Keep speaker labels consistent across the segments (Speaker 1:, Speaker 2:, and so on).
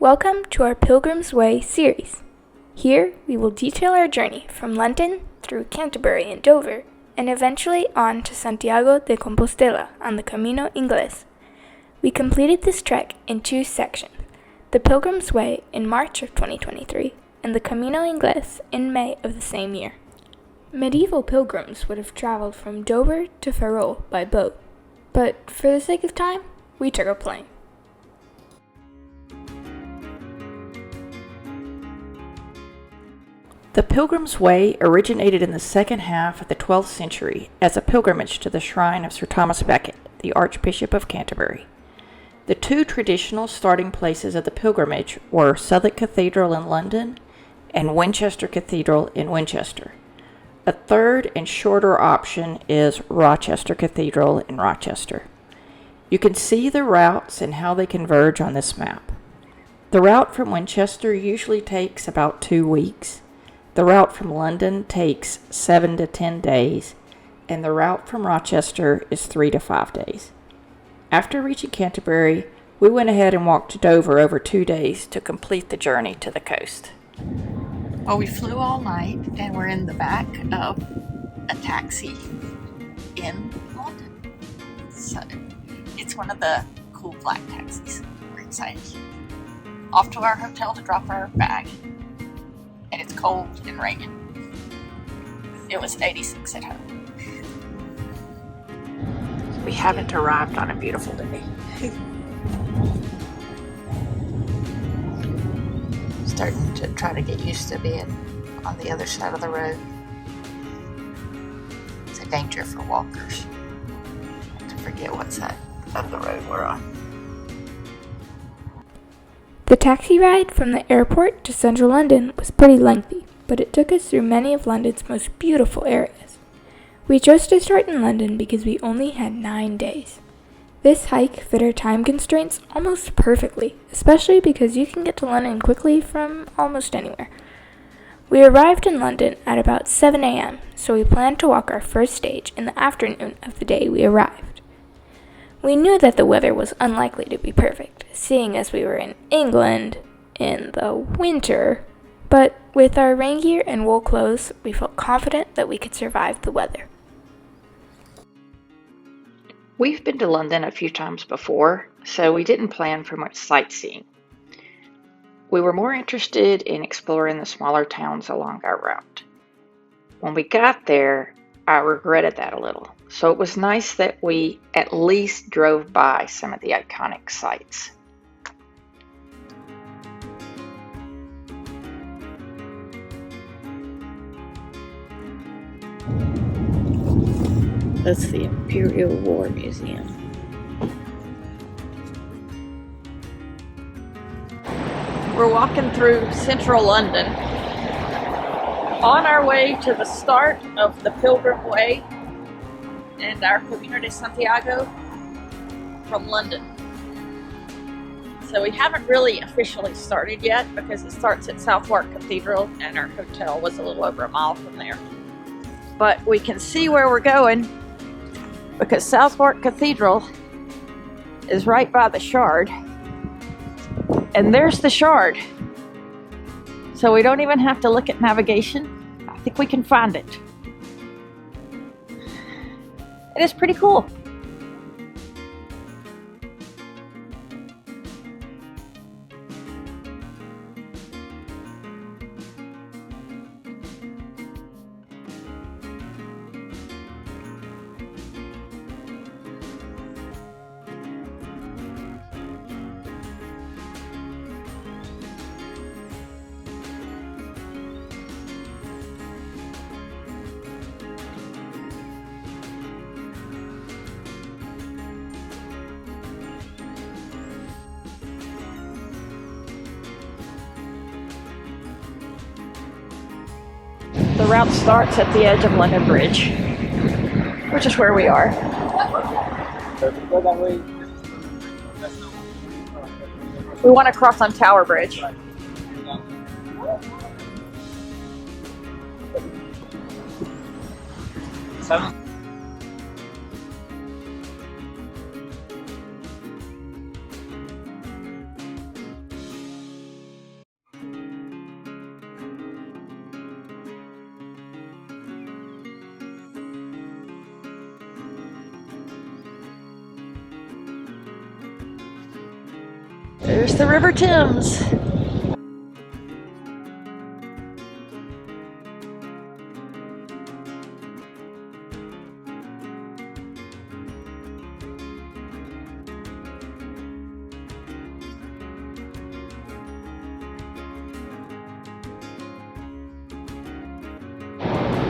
Speaker 1: Welcome to our Pilgrims Way series. Here we will detail our journey from London through Canterbury and Dover, and eventually on to Santiago de Compostella on the Camino Ingles. We completed this trek in two sections, the Pilgrims Way in March of 2023 and the Camino Ingles in May of the same year. Medieval pilgrims would have traveled from Dover to Ferrol by boat, but for the sake of time, we took a plane.
Speaker 2: The Pilgrims Way originated in the second half of the 12th century as a pilgrimage to the shrine of Sir Thomas Becket, the Archbishop of Canterbury. The two traditional starting places of the pilgrimage were Southport Cathedral in London and Winchester Cathedral in Winchester. A third and shorter option is Rochester Cathedral in Rochester. You can see the routes and how they converge on this map. The route from Winchester usually takes about 2 weeks. The route from London takes 7 to 10 days, and the route from Rochester is 3 to 5 days. After reaching Canterbury, we went ahead and walked to Dover over 2 days to complete the journey to the coast.
Speaker 3: Well, we flew all night, and we're in the back of a taxi in London. So it's one of the cool black taxis. We're excited. Off to our hotel to drop our bag. And it's cold and raining. It was 86 at home. We haven't arrived on a beautiful day. Starting to try to get used to being on the other side of the road. It's a danger for walkers to forget what side of the road we're on.
Speaker 1: The taxi ride from the airport to central London was pretty lengthy, but it took us through many of London's most beautiful areas. We chose to start in London because we only had 9 days. This hike fit our time constraints almost perfectly, especially because you can get to London quickly from almost anywhere. We arrived in London at about 7 a.m., so we planned to walk our first stage in the afternoon of the day we arrived. We knew that the weather was unlikely to be perfect, seeing as we were in England in the winter, but with our rain gear and wool clothes, we felt confident that we could survive the weather.
Speaker 2: We've been to London a few times before, so we didn't plan for much sightseeing. We were more interested in exploring the smaller towns along our route. When we got there, I regretted that a little, so it was nice that we at least drove by some of the iconic sites.
Speaker 3: That's the Imperial War Museum. We're walking through central London on our way to the start of the Pilgrim Way and our Camino de Santiago from London. So we haven't really officially started yet because it starts at Southport Cathedral and our hotel was a little over a mile from there. But we can see where we're going because Southport Cathedral is right by the Shard. And there's the Shard. So we don't even have to look at navigation. I think we can find it. It is pretty cool. The route starts at the edge of London Bridge, which is where we are. We want to cross on Tower Bridge. There's the River Thames.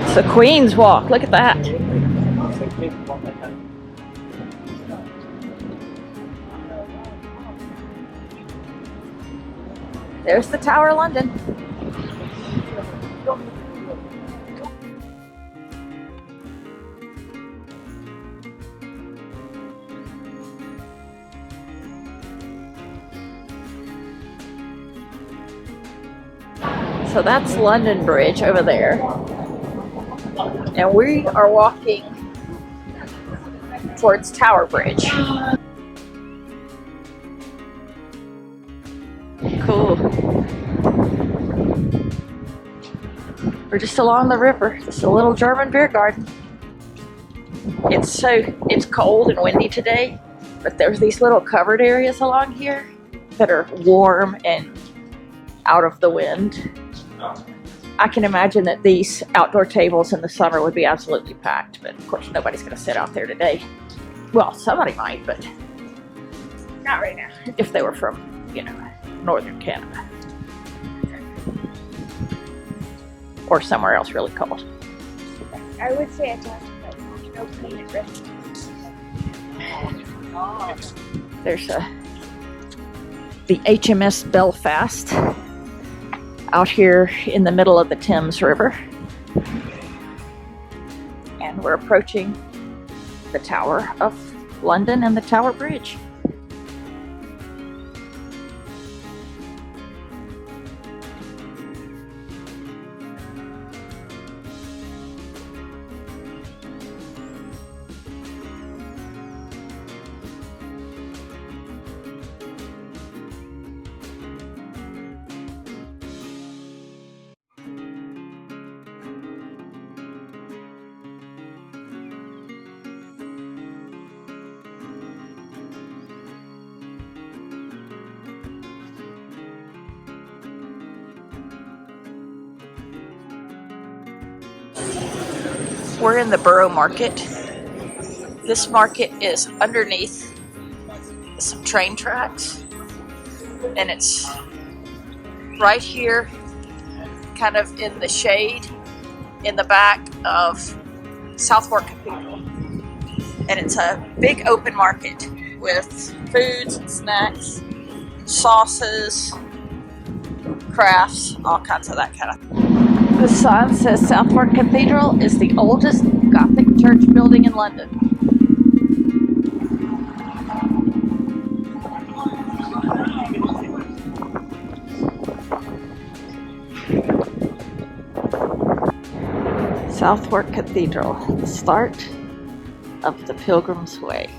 Speaker 3: It's the Queen's Walk. Look at that. There's the Tower of London. So that's London Bridge over there. And we are walking towards Tower Bridge. Cool. We're just along the river. This is a little German beer garden. It's cold and windy today, but there's these little covered areas along here that are warm and out of the wind. I can imagine that these outdoor tables in the summer would be absolutely packed, but of course nobody's going to sit out there today. Well, somebody might, but not right now. If they were from, northern Canada. Or somewhere else really cold.
Speaker 1: I would say it's no clean at risk.
Speaker 3: There's the HMS Belfast out here in the middle of the Thames River. And we're approaching the Tower of London and the Tower Bridge. We're in the Borough Market. This market is underneath some train tracks, and it's right here, kind of in the shade, in the back of Southport Cathedral. And it's a big open market with foods and snacks, sauces, crafts, all kinds of that kind of thing. The sign says Southport Cathedral is the oldest Gothic church building in London. Southport Cathedral, the start of the Pilgrims Way.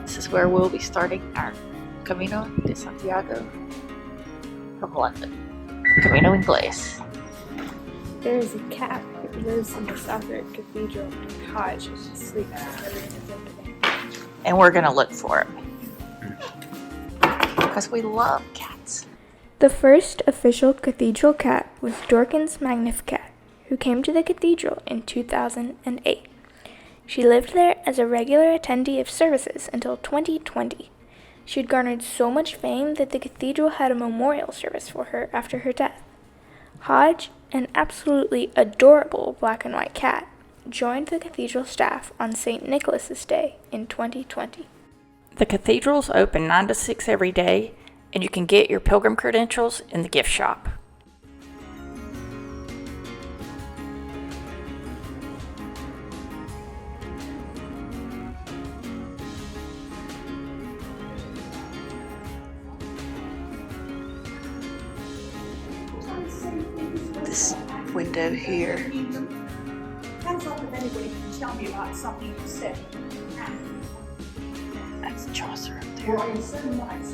Speaker 3: This is where we'll be starting our Camino de Santiago from London. Camino Ingles.
Speaker 1: There is a cat who lives in the Southport Cathedral and Hodge is asleep when everything is opening.
Speaker 3: And we're gonna look for him. Because we love cats.
Speaker 1: The first official cathedral cat was Dorkin's Magnificat, who came to the cathedral in 2008. She lived there as a regular attendee of services until 2020. She had garnered so much fame that the cathedral had a memorial service for her after her death. Hodge, an absolutely adorable black and white cat, joined the cathedral staff on St. Nicholas's Day in 2020.
Speaker 2: The cathedral's open 9 to 6 every day, and you can get your pilgrim credentials in the gift shop.
Speaker 3: This window here.
Speaker 4: Hands up if anybody can tell me about something you said.
Speaker 3: That's Chaucer up there.
Speaker 4: Or in certain nights,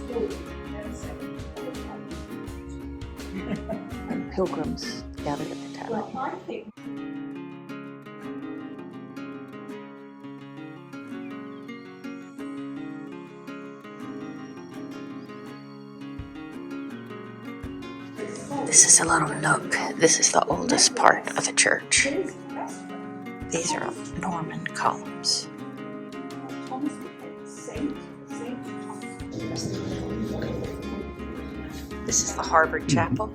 Speaker 3: And pilgrims gathered at the tavern.
Speaker 4: well, I think
Speaker 3: This is a little nook. This is the oldest part of the church. These are Norman columns. This is the Harvard Chapel.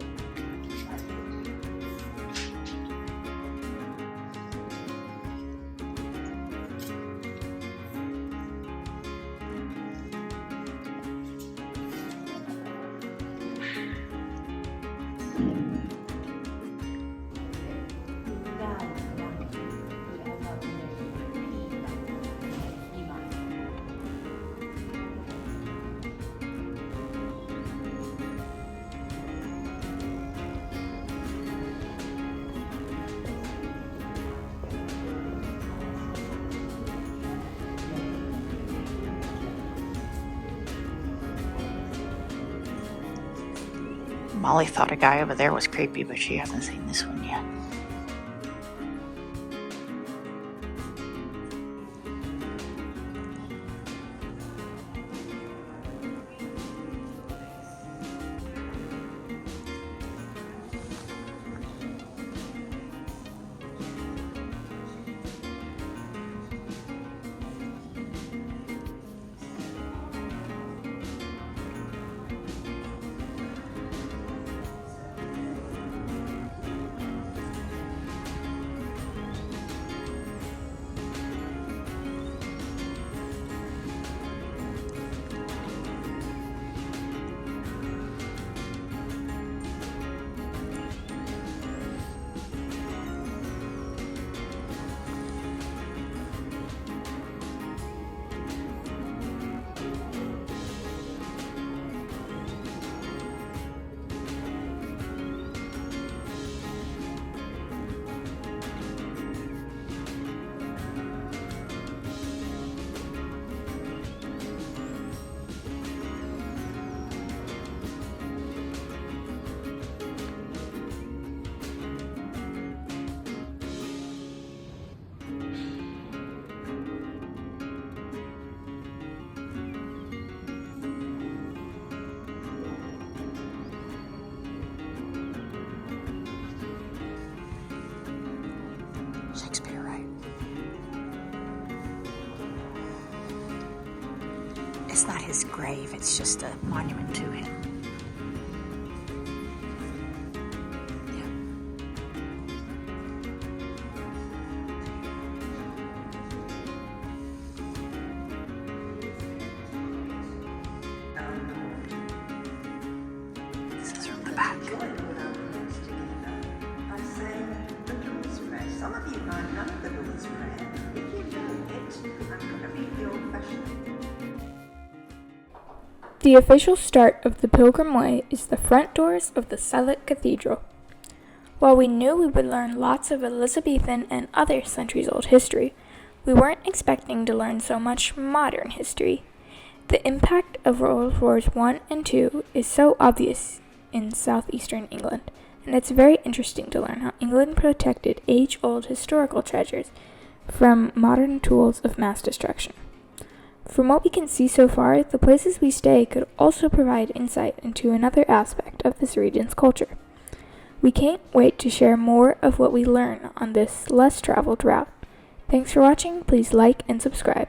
Speaker 3: Molly thought a guy over there was creepy, but she hasn't seen this one yet. Shakespeare, right? It's not his grave, it's just a monument to him. This is from the back.
Speaker 5: Some of you might know the Lord's Prayer. If you know it, I'm going to read the old-fashioned.
Speaker 1: The official start of the Pilgrim Way is the front doors of the Southport Cathedral. While we knew we would learn lots of Elizabethan and other centuries-old history, we weren't expecting to learn so much modern history. The impact of World Wars I and II is so obvious in southeastern England, and it's very interesting to learn how England protected age-old historical treasures from modern tools of mass destruction. From what we can see so far, the places we stay could also provide insight into another aspect of this region's culture. We can't wait to share more of what we learn on this less traveled route. Thanks for watching. Please like and subscribe.